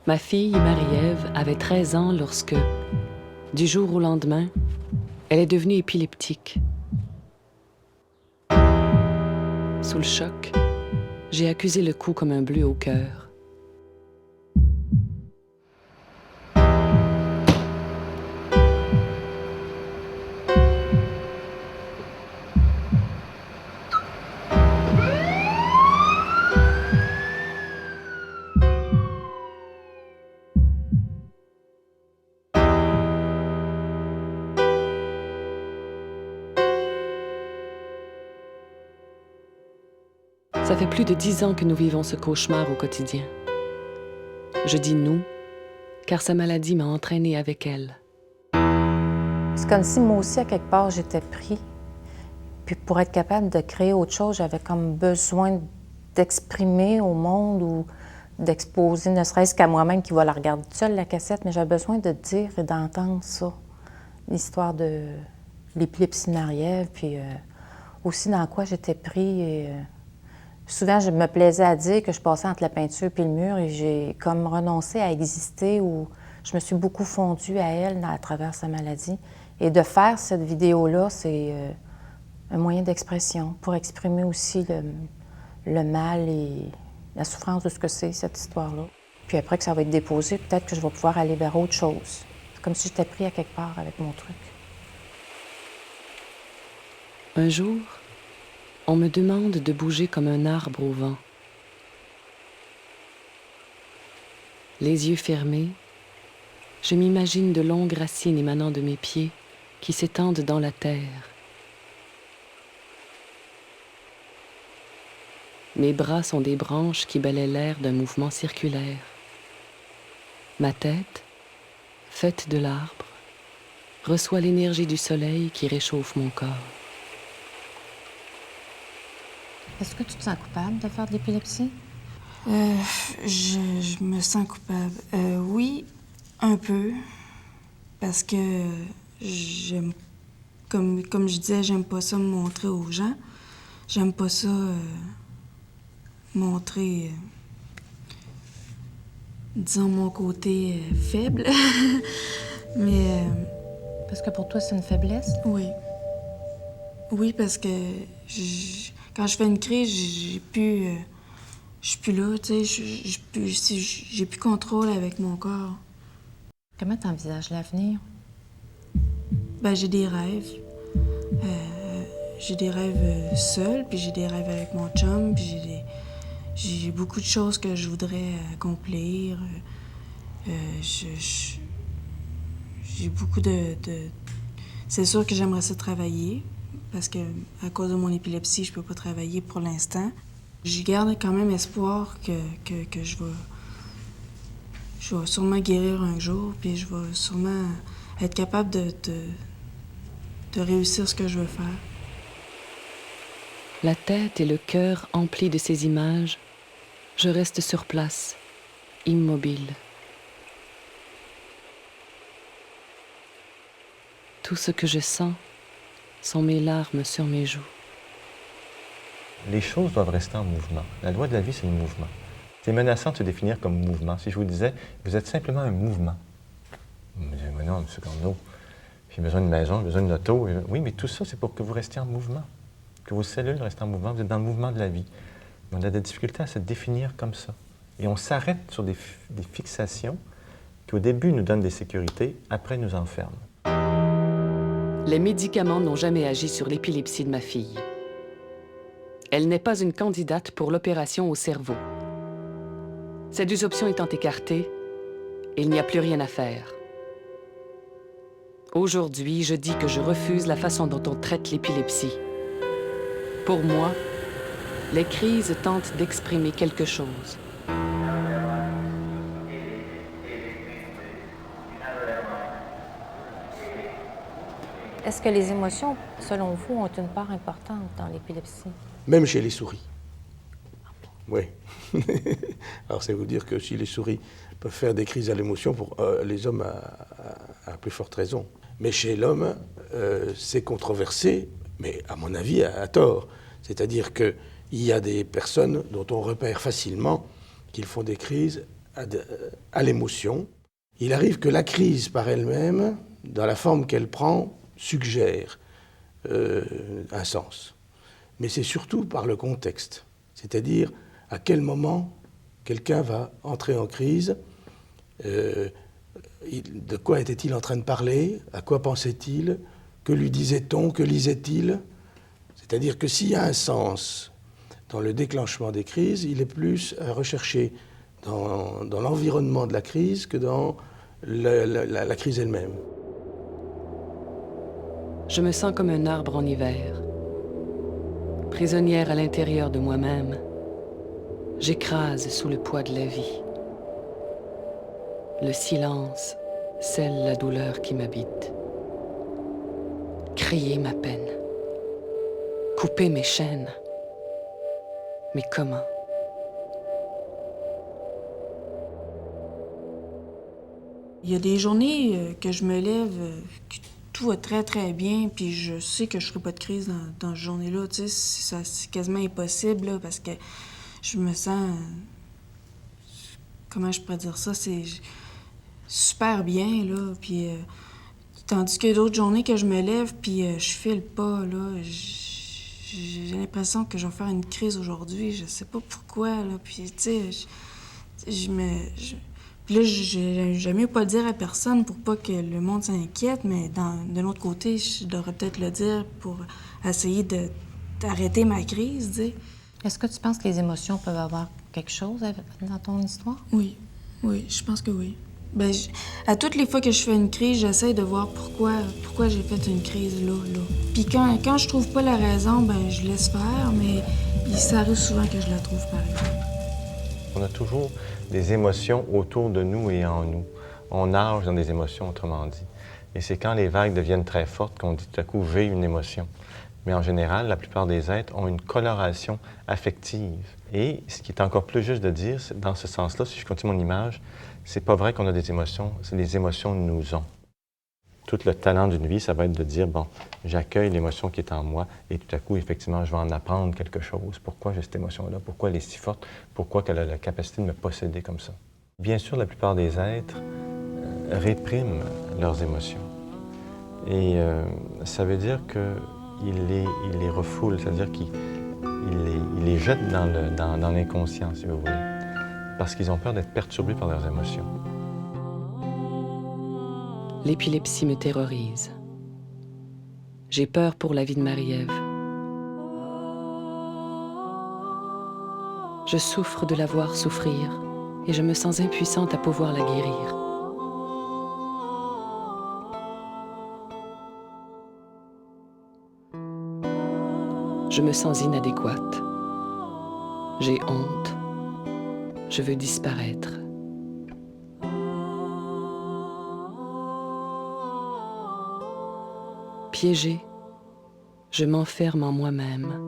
Ma fille, Marie-Ève, avait 13 ans lorsque, du jour au lendemain, elle est devenue épileptique. Sous le choc, j'ai accusé le coup comme un bleu au cœur. Ça fait plus de 10 ans que nous vivons ce cauchemar au quotidien. Je dis « nous », car sa maladie m'a entraînée avec elle. C'est comme si moi aussi, à quelque part, j'étais pris. Puis pour être capable de créer autre chose, j'avais comme besoin d'exprimer au monde ou d'exposer, ne serait-ce qu'à moi-même qui va la regarder toute seule, la cassette, mais j'avais besoin de dire et d'entendre ça. L'histoire de l'épilepsie de Marie-Ève, puis aussi dans quoi j'étais pris. Et, souvent, je me plaisais à dire que je passais entre la peinture et le mur et j'ai comme renoncé à exister ou je me suis beaucoup fondue à elle à travers sa maladie. Et de faire cette vidéo-là, c'est un moyen d'expression pour exprimer aussi le mal et la souffrance de ce que c'est, cette histoire-là. Puis après que ça va être déposé, peut-être que je vais pouvoir aller vers autre chose. C'est comme si j'étais pris à quelque part avec mon truc. Un jour, on me demande de bouger comme un arbre au vent. Les yeux fermés, je m'imagine de longues racines émanant de mes pieds qui s'étendent dans la terre. Mes bras sont des branches qui balaient l'air d'un mouvement circulaire. Ma tête, faite de l'arbre, reçoit l'énergie du soleil qui réchauffe mon corps. Est-ce que tu te sens coupable de faire de l'épilepsie? Je me sens coupable. Oui, un peu. Parce que j'aime, comme je disais, j'aime pas ça me montrer aux gens. J'aime pas ça montrer, disons, mon côté faible. Mais Parce que pour toi, c'est une faiblesse? oui. Oui, parce que quand je fais une crise, j'ai plus... je suis plus là, tu sais, j'ai plus contrôle avec mon corps. Comment tu envisages l'avenir? Ben, j'ai des rêves. J'ai des rêves seuls, puis j'ai des rêves avec mon chum, puis j'ai beaucoup de choses que je voudrais accomplir. J'ai beaucoup de... C'est sûr que j'aimerais ça travailler, parce que à cause de mon épilepsie, je peux pas travailler pour l'instant. Je garde quand même espoir que je vais sûrement guérir un jour, puis je vais sûrement être capable de réussir ce que je veux faire. La tête et le cœur emplis de ces images, je reste sur place, immobile. Tout ce que je sens sont mes larmes sur mes joues. Les choses doivent rester en mouvement. La loi de la vie, c'est le mouvement. C'est menaçant de se définir comme mouvement. Si je vous disais, vous êtes simplement un mouvement. Vous me dites, mais non, M. Corneau, j'ai besoin d'une maison, j'ai besoin d'une auto. Oui, mais tout ça, c'est pour que vous restiez en mouvement, que vos cellules restent en mouvement. Vous êtes dans le mouvement de la vie. Mais on a des difficultés à se définir comme ça. Et on s'arrête sur des fixations qui, au début, nous donnent des sécurités, après, nous enferment. Les médicaments n'ont jamais agi sur l'épilepsie de ma fille. Elle n'est pas une candidate pour l'opération au cerveau. Ces deux options étant écartées, il n'y a plus rien à faire. Aujourd'hui, je dis que je refuse la façon dont on traite l'épilepsie. Pour moi, les crises tentent d'exprimer quelque chose. Est-ce que les émotions, selon vous, ont une part importante dans l'épilepsie? Même chez les souris. Oui. Alors, c'est vous dire que si les souris peuvent faire des crises à l'émotion, pour les hommes à plus forte raison. Mais chez l'homme, c'est controversé, mais à mon avis, à tort. C'est-à-dire qu'il y a des personnes dont on repère facilement qu'ils font des crises à l'émotion. Il arrive que la crise par elle-même, dans la forme qu'elle prend, suggère un sens. Mais c'est surtout par le contexte, c'est-à-dire à quel moment quelqu'un va entrer en crise, de quoi était-il en train de parler, à quoi pensait-il, que lui disait-on, que lisait-il. C'est-à-dire que s'il y a un sens dans le déclenchement des crises, il est plus à rechercher dans l'environnement de la crise que dans la crise elle-même. Je me sens comme un arbre en hiver. Prisonnière à l'intérieur de moi-même, j'écrase sous le poids de la vie. Le silence scelle la douleur qui m'habite. Crier ma peine. Couper mes chaînes. Mais comment? Il y a des journées que je me lève, que tout va très, très bien, puis je sais que je ne ferai pas de crise dans cette journée-là. Tu sais, c'est quasiment impossible, là, parce que je me sens... comment je pourrais dire ça? C'est super bien, là, puis... tandis que d'autres journées que je me lève, puis je file pas, là, j'ai l'impression que je vais faire une crise aujourd'hui. Je sais pas pourquoi, là, puis, tu sais, puis là, j'aime mieux pas le dire à personne pour pas que le monde s'inquiète, mais d'un autre côté, je devrais peut-être le dire pour essayer d'arrêter ma crise, tu sais. Est-ce que tu penses que les émotions peuvent avoir quelque chose dans ton histoire? Oui, je pense que oui. Ben, à toutes les fois que je fais une crise, j'essaie de voir pourquoi j'ai fait une crise là. Puis quand je trouve pas la raison, ben je laisse faire, mais ça arrive souvent que je la trouve par exemple. On a toujours des émotions autour de nous et en nous. On nage dans des émotions, autrement dit. Et c'est quand les vagues deviennent très fortes qu'on dit tout à coup « j'ai une émotion ». Mais en général, la plupart des êtres ont une coloration affective. Et ce qui est encore plus juste de dire, dans ce sens-là, si je continue mon image, c'est pas vrai qu'on a des émotions, c'est les émotions nous ont. Tout le talent d'une vie, ça va être de dire, bon, j'accueille l'émotion qui est en moi et tout à coup, effectivement, je vais en apprendre quelque chose. Pourquoi j'ai cette émotion-là? Pourquoi elle est si forte? Pourquoi elle a la capacité de me posséder comme ça? Bien sûr, la plupart des êtres répriment leurs émotions. Et ça veut dire qu'ils les refoulent, c'est-à-dire qu'ils les jettent dans l'inconscient, si vous voulez, parce qu'ils ont peur d'être perturbés par leurs émotions. L'épilepsie me terrorise. J'ai peur pour la vie de Marie-Ève. Je souffre de la voir souffrir et je me sens impuissante à pouvoir la guérir. Je me sens inadéquate. J'ai honte. Je veux disparaître. Piégée, je m'enferme en moi-même.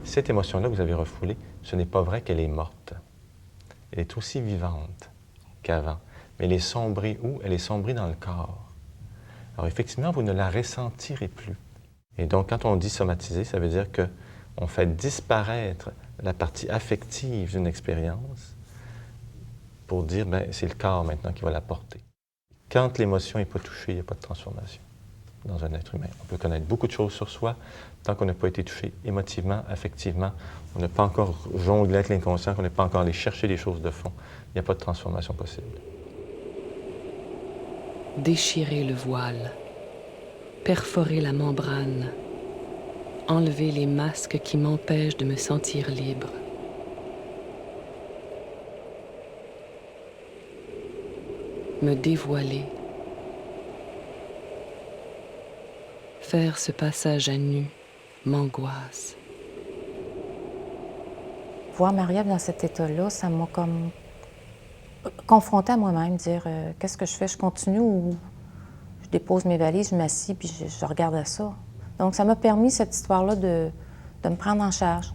Cette émotion-là que vous avez refoulée, ce n'est pas vrai qu'elle est morte. Elle est aussi vivante qu'avant. Mais elle est sombrée où? Elle est sombrée dans le corps. Alors effectivement, vous ne la ressentirez plus. Et donc, quand on dit somatiser, ça veut dire qu'on fait disparaître la partie affective d'une expérience pour dire, bien, c'est le corps maintenant qui va la porter. Quand l'émotion n'est pas touchée, il n'y a pas de transformation dans un être humain. On peut connaître beaucoup de choses sur soi, tant qu'on n'a pas été touché émotivement, affectivement, on n'a pas encore jonglé avec l'inconscient, qu'on n'a pas encore allé chercher des choses de fond, il n'y a pas de transformation possible. Déchirer le voile, perforer la membrane, enlever les masques qui m'empêchent de me sentir libre. Me dévoiler, faire ce passage à nu m'angoisse. Voir Marie-Ève dans cet état-là, ça m'a comme confrontée à moi-même, dire qu'est-ce que je fais? Je continue ou je dépose mes valises, je m'assis puis je regarde à ça. Donc ça m'a permis, cette histoire-là, de me prendre en charge,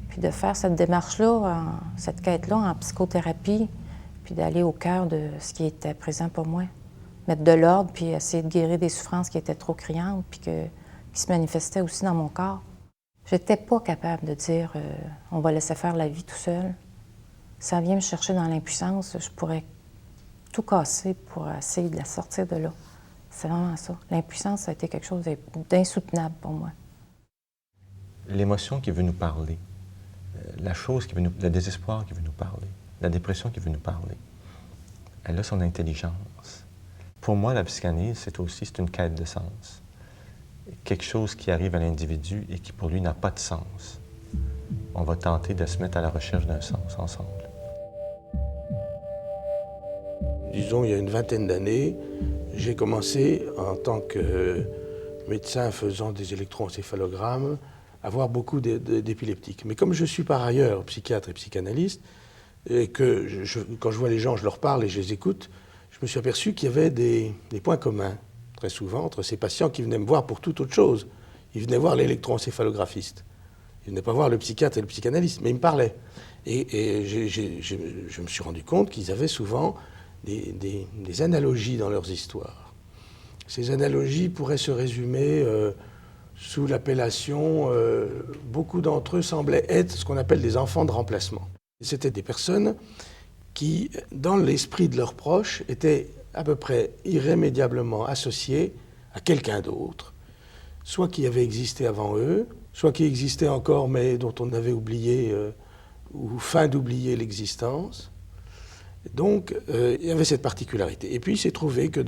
puis de faire cette démarche-là, cette quête-là en psychothérapie, puis d'aller au cœur de ce qui était présent pour moi. Mettre de l'ordre, puis essayer de guérir des souffrances qui étaient trop criantes, puis qui se manifestaient aussi dans mon corps. J'étais pas capable de dire on va laisser faire la vie tout seul. Ça vient me chercher dans l'impuissance, je pourrais tout casser pour essayer de la sortir de là. C'est vraiment ça. L'impuissance, ça a été quelque chose d'insoutenable pour moi. L'émotion qui veut nous parler, la chose qui veut nous... le désespoir qui veut nous parler, la dépression qui veut nous parler, elle a son intelligence. Pour moi, la psychanalyse, c'est une quête de sens. Quelque chose qui arrive à l'individu et qui, pour lui, n'a pas de sens. On va tenter de se mettre à la recherche d'un sens ensemble. Disons, il y a une vingtaine d'années, j'ai commencé, en tant que médecin faisant des électroencéphalogrammes, à voir beaucoup d'épileptiques. Mais comme je suis par ailleurs psychiatre et psychanalyste, et que quand je vois les gens, je leur parle et je les écoute, je me suis aperçu qu'il y avait des points communs, très souvent, entre ces patients qui venaient me voir pour toute autre chose. Ils venaient voir l'électroencéphalographiste. Ils ne venaient pas voir le psychiatre et le psychanalyste, mais ils me parlaient. Et je me suis rendu compte qu'ils avaient souvent des analogies dans leurs histoires. Ces analogies pourraient se résumer sous l'appellation, beaucoup d'entre eux semblaient être ce qu'on appelle des enfants de remplacement. C'était des personnes qui, dans l'esprit de leurs proches, étaient à peu près irrémédiablement associées à quelqu'un d'autre, soit qui avait existé avant eux, soit qui existait encore mais dont on avait oublié ou feint d'oublier l'existence. Donc, il y avait cette particularité. Et puis, il s'est trouvé que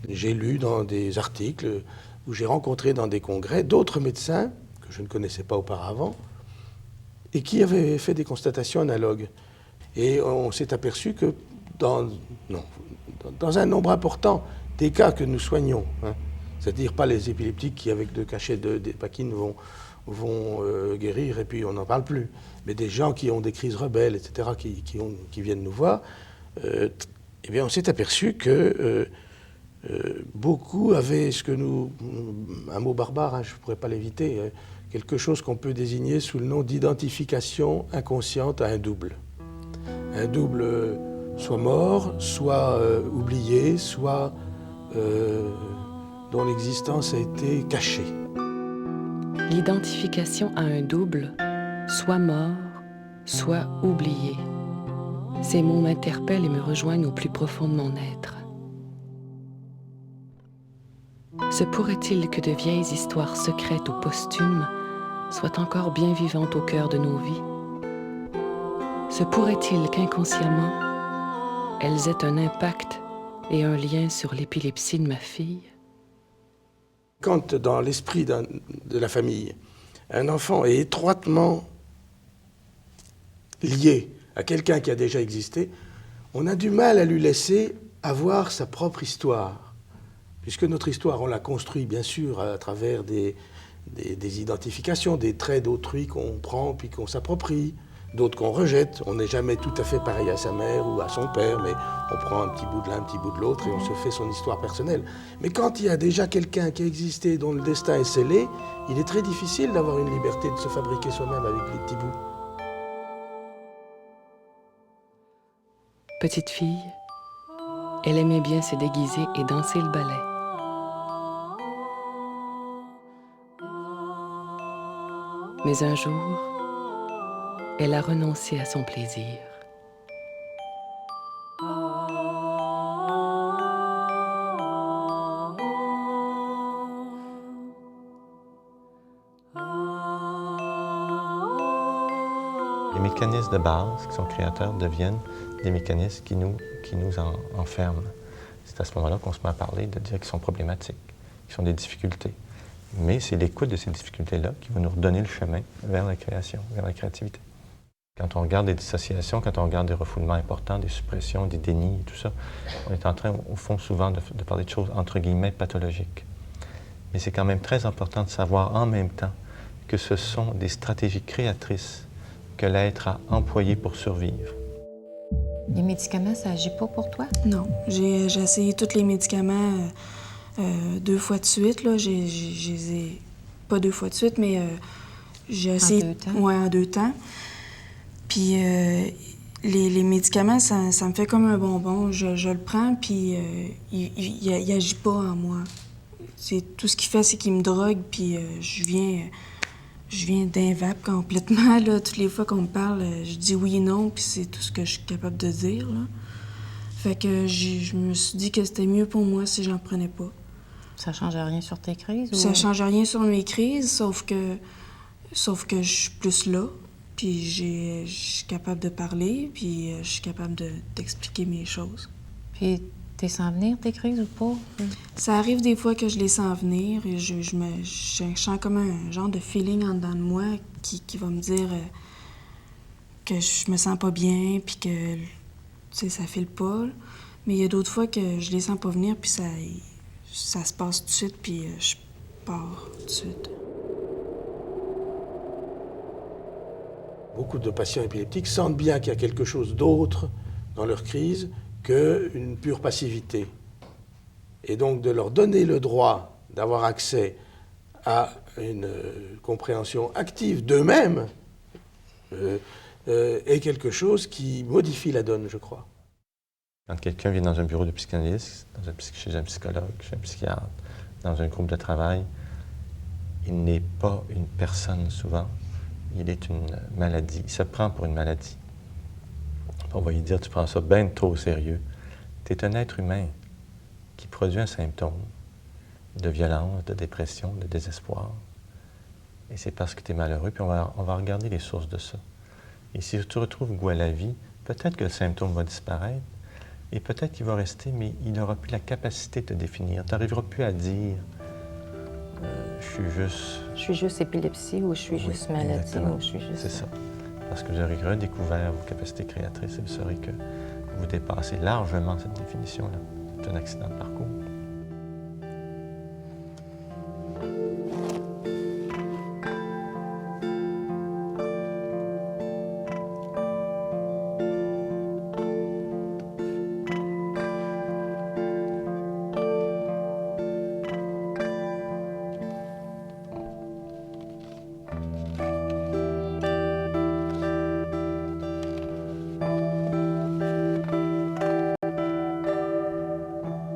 j'ai lu dans des articles où j'ai rencontré dans des congrès d'autres médecins que je ne connaissais pas auparavant et qui avaient fait des constatations analogues. Et on s'est aperçu que dans un nombre important des cas que nous soignons, c'est-à-dire pas les épileptiques qui, avec 2 cachets d'épakine, vont guérir et puis on n'en parle plus, mais des gens qui ont des crises rebelles, etc., qui viennent nous voir, eh bien on s'est aperçu que beaucoup avaient un mot barbare, je ne pourrais pas l'éviter, quelque chose qu'on peut désigner sous le nom d'identification inconsciente à un double. Un double soit mort, soit oublié, soit dont l'existence a été cachée. L'identification à un double, soit mort, soit oublié. Ces mots m'interpellent et me rejoignent au plus profond de mon être. Se pourrait-il que de vieilles histoires secrètes ou posthumes soient encore bien vivantes au cœur de nos vies? Se pourrait-il qu'inconsciemment, elles aient un impact et un lien sur l'épilepsie de ma fille? Quand dans l'esprit de la famille, un enfant est étroitement lié à quelqu'un qui a déjà existé, on a du mal à lui laisser avoir sa propre histoire. Puisque notre histoire, on la construit bien sûr à travers des identifications, des traits d'autrui qu'on prend puis qu'on s'approprie, d'autres qu'on rejette. On n'est jamais tout à fait pareil à sa mère ou à son père, mais on prend un petit bout de l'un, un petit bout de l'autre et on se fait son histoire personnelle. Mais quand il y a déjà quelqu'un qui a existé, dont le destin est scellé, il est très difficile d'avoir une liberté de se fabriquer soi-même avec les petits bouts. Petite fille, elle aimait bien se déguiser et danser le ballet. Mais un jour, elle a renoncé à son plaisir. Les mécanismes de base qui sont créateurs deviennent des mécanismes qui nous enferment. C'est à ce moment-là qu'on se met à parler de dire qu'ils sont problématiques, qu'ils sont des difficultés. Mais c'est l'écoute de ces difficultés-là qui va nous redonner le chemin vers la création, vers la créativité. Quand on regarde des dissociations, quand on regarde des refoulements importants, des suppressions, des dénis et tout ça, on est en train, au fond, souvent de parler de choses, entre guillemets, pathologiques. Mais c'est quand même très important de savoir en même temps que ce sont des stratégies créatrices que l'être a employées pour survivre. Les médicaments, ça agit pas pour toi? Non. J'ai essayé tous les médicaments 2 fois de suite. Là. Pas 2 fois de suite, mais j'ai essayé... En 2 temps? Oui, en 2 temps. Puis les médicaments, ça me fait comme un bonbon. Je le prends, puis il agit pas en moi. Tout ce qu'il fait, c'est qu'il me drogue, puis je Je viens d'un vape complètement, là. Toutes les fois qu'on me parle, je dis oui et non, puis c'est tout ce que je suis capable de dire, là. Fait que je me suis dit que c'était mieux pour moi si j'en prenais pas. Ça change rien sur tes crises? Ça ou... change rien sur mes crises, sauf que je suis plus là, puis je suis capable de parler, puis je suis capable d'expliquer mes choses. Puis, t'es sans venir, tes crises, ou pas? Ça arrive des fois que je les sens venir et je sens comme un genre de feeling en dedans de moi qui va me dire que je me sens pas bien, puis que, tu sais, ça file pas. Mais il y a d'autres fois que je les sens pas venir, puis ça se passe tout de suite, puis je pars tout de suite. Beaucoup de patients épileptiques sentent bien qu'il y a quelque chose d'autre dans leur crise qu'une pure passivité. Et donc de leur donner le droit d'avoir accès à une compréhension active d'eux-mêmes est quelque chose qui modifie la donne, je crois. Quand quelqu'un vient dans un bureau de psychanalyste, chez un psychologue, chez un psychiatre, dans un groupe de travail, il n'est pas une personne souvent, il est une maladie. Il se prend pour une maladie. On va lui dire, tu prends ça bien trop au sérieux. Tu es un être humain qui produit un symptôme de violence, de dépression, de désespoir. Et c'est parce que tu es malheureux, puis on va regarder les sources de ça. Et si tu retrouves goût à la vie, peut-être que le symptôme va disparaître, et peut-être qu'il va rester, mais il n'aura plus la capacité de te définir. Tu n'arriveras plus à dire je suis juste épilepsie ou je suis juste maladie exactement. ou je suis juste... C'est ça. Parce que vous aurez redécouvert vos capacités créatrices et vous saurez que vous dépassez largement cette définition-là. C'est un accident de parcours.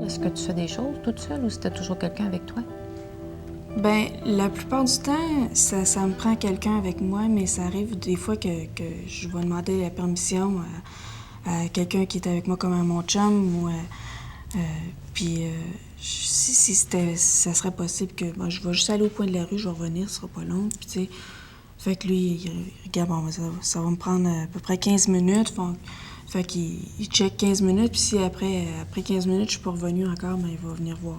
Est-ce que tu fais des choses toute seule ou c'était toujours quelqu'un avec toi? Ben, la plupart du temps, ça me prend quelqu'un avec moi, mais ça arrive des fois que je vais demander la permission à quelqu'un qui est avec moi comme à mon chum ou puis si ça serait possible que moi je vais juste aller au coin de la rue, je vais revenir, ce sera pas long, puis tu sais, fait que lui il regarde, bon, ça va me prendre à peu près 15 minutes, fait qu'il check 15 minutes, puis si après 15 minutes je suis pas revenue encore, ben il va venir voir.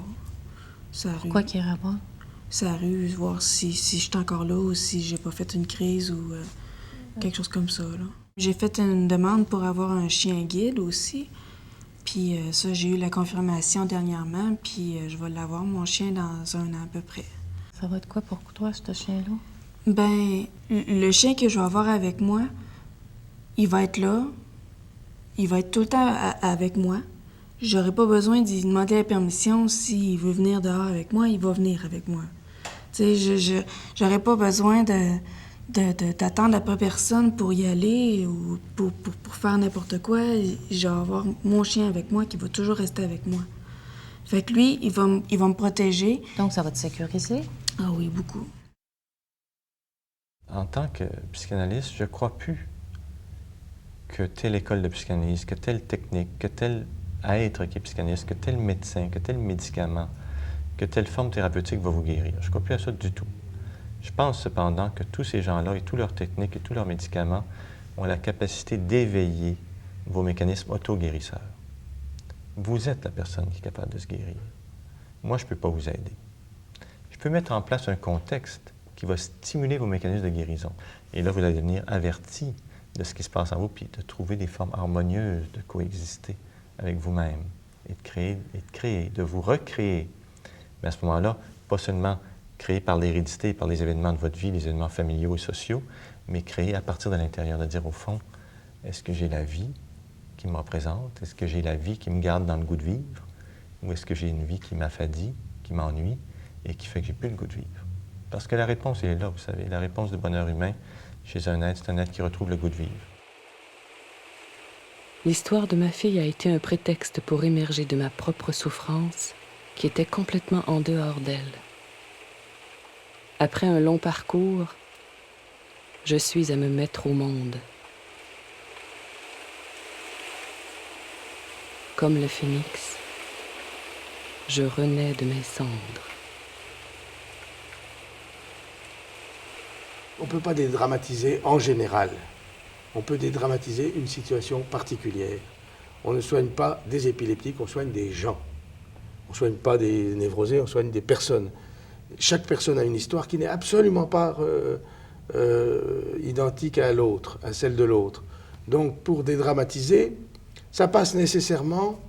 Pourquoi qu'il irait voir? Ça arrive, voir si je suis encore là ou si j'ai pas fait une crise ou quelque chose comme ça, là. J'ai fait une demande pour avoir un chien guide aussi. Puis ça, j'ai eu la confirmation dernièrement, puis je vais l'avoir, mon chien, dans 1 an à peu près. Ça va être quoi pour toi, ce chien-là? Ben, le chien que je vais avoir avec moi, il va être là. Il va être tout le temps avec moi. J'aurai pas besoin d'y demander la permission. S'il veut venir dehors avec moi, il va venir avec moi. Tu sais, j'aurais pas besoin d'attendre après personne pour y aller ou pour faire n'importe quoi. Je vais avoir mon chien avec moi qui va toujours rester avec moi. Fait que lui, il va me protéger. Donc, ça va te sécuriser? Ah oui, beaucoup. En tant que psychanalyste, je ne crois plus que telle école de psychanalyse, que telle technique, que tel être qui est psychanalyste, que tel médecin, que tel médicament, que telle forme thérapeutique va vous guérir. Je ne crois plus à ça du tout. Je pense cependant que tous ces gens-là et toutes leurs techniques et tous leurs médicaments ont la capacité d'éveiller vos mécanismes auto-guérisseurs. Vous êtes la personne qui est capable de se guérir. Moi, je ne peux pas vous aider. Je peux mettre en place un contexte qui va stimuler vos mécanismes de guérison. Et là, vous allez devenir averti de ce qui se passe en vous, puis de trouver des formes harmonieuses de coexister avec vous-même et de créer, de vous recréer. Mais à ce moment-là, pas seulement créer par l'hérédité, par les événements de votre vie, les événements familiaux et sociaux, mais créer à partir de l'intérieur, de dire au fond, est-ce que j'ai la vie qui me représente? Est-ce que j'ai la vie qui me garde dans le goût de vivre? Ou est-ce que j'ai une vie qui m'affadit, qui m'ennuie et qui fait que j'ai plus le goût de vivre? Parce que la réponse, elle est là, vous savez. La réponse du bonheur humain chez un être, c'est un être qui retrouve le goût de vivre. L'histoire de ma fille a été un prétexte pour émerger de ma propre souffrance qui était complètement en dehors d'elle. Après un long parcours, Je suis à me mettre au monde. Comme le phénix, je renais de mes cendres. On ne peut pas dédramatiser en général. On peut dédramatiser une situation particulière. On ne soigne pas des épileptiques, on soigne des gens. On ne soigne pas des névrosés, on soigne des personnes. Chaque personne a une histoire qui n'est absolument pas identique à l'autre, à celle de l'autre. Donc pour dédramatiser, ça passe nécessairement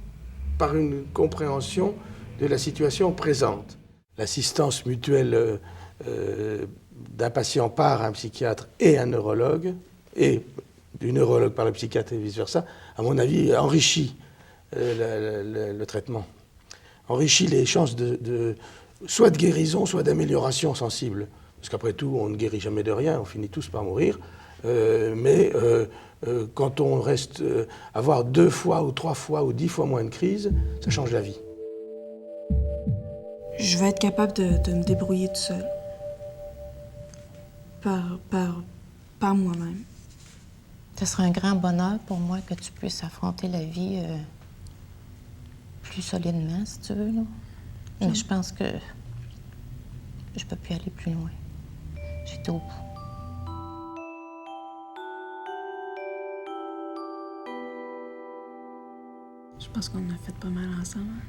par une compréhension de la situation présente. L'assistance mutuelle d'un patient par un psychiatre et un neurologue, et du neurologue par le psychiatre et vice-versa, à mon avis, enrichit le traitement. Enrichit les chances soit de guérison, soit d'amélioration sensible. Parce qu'après tout, on ne guérit jamais de rien, on finit tous par mourir. Mais quand on reste avoir 2 fois ou 3 fois ou 10 fois moins de crises, ça change la vie. Je vais être capable de me débrouiller tout seul. Par moi-même. Ce serait un grand bonheur pour moi que tu puisses affronter la vie plus solidement, si tu veux, là. Mais je pense que je peux plus aller plus loin. J'étais au bout. Je pense qu'on a fait pas mal ensemble.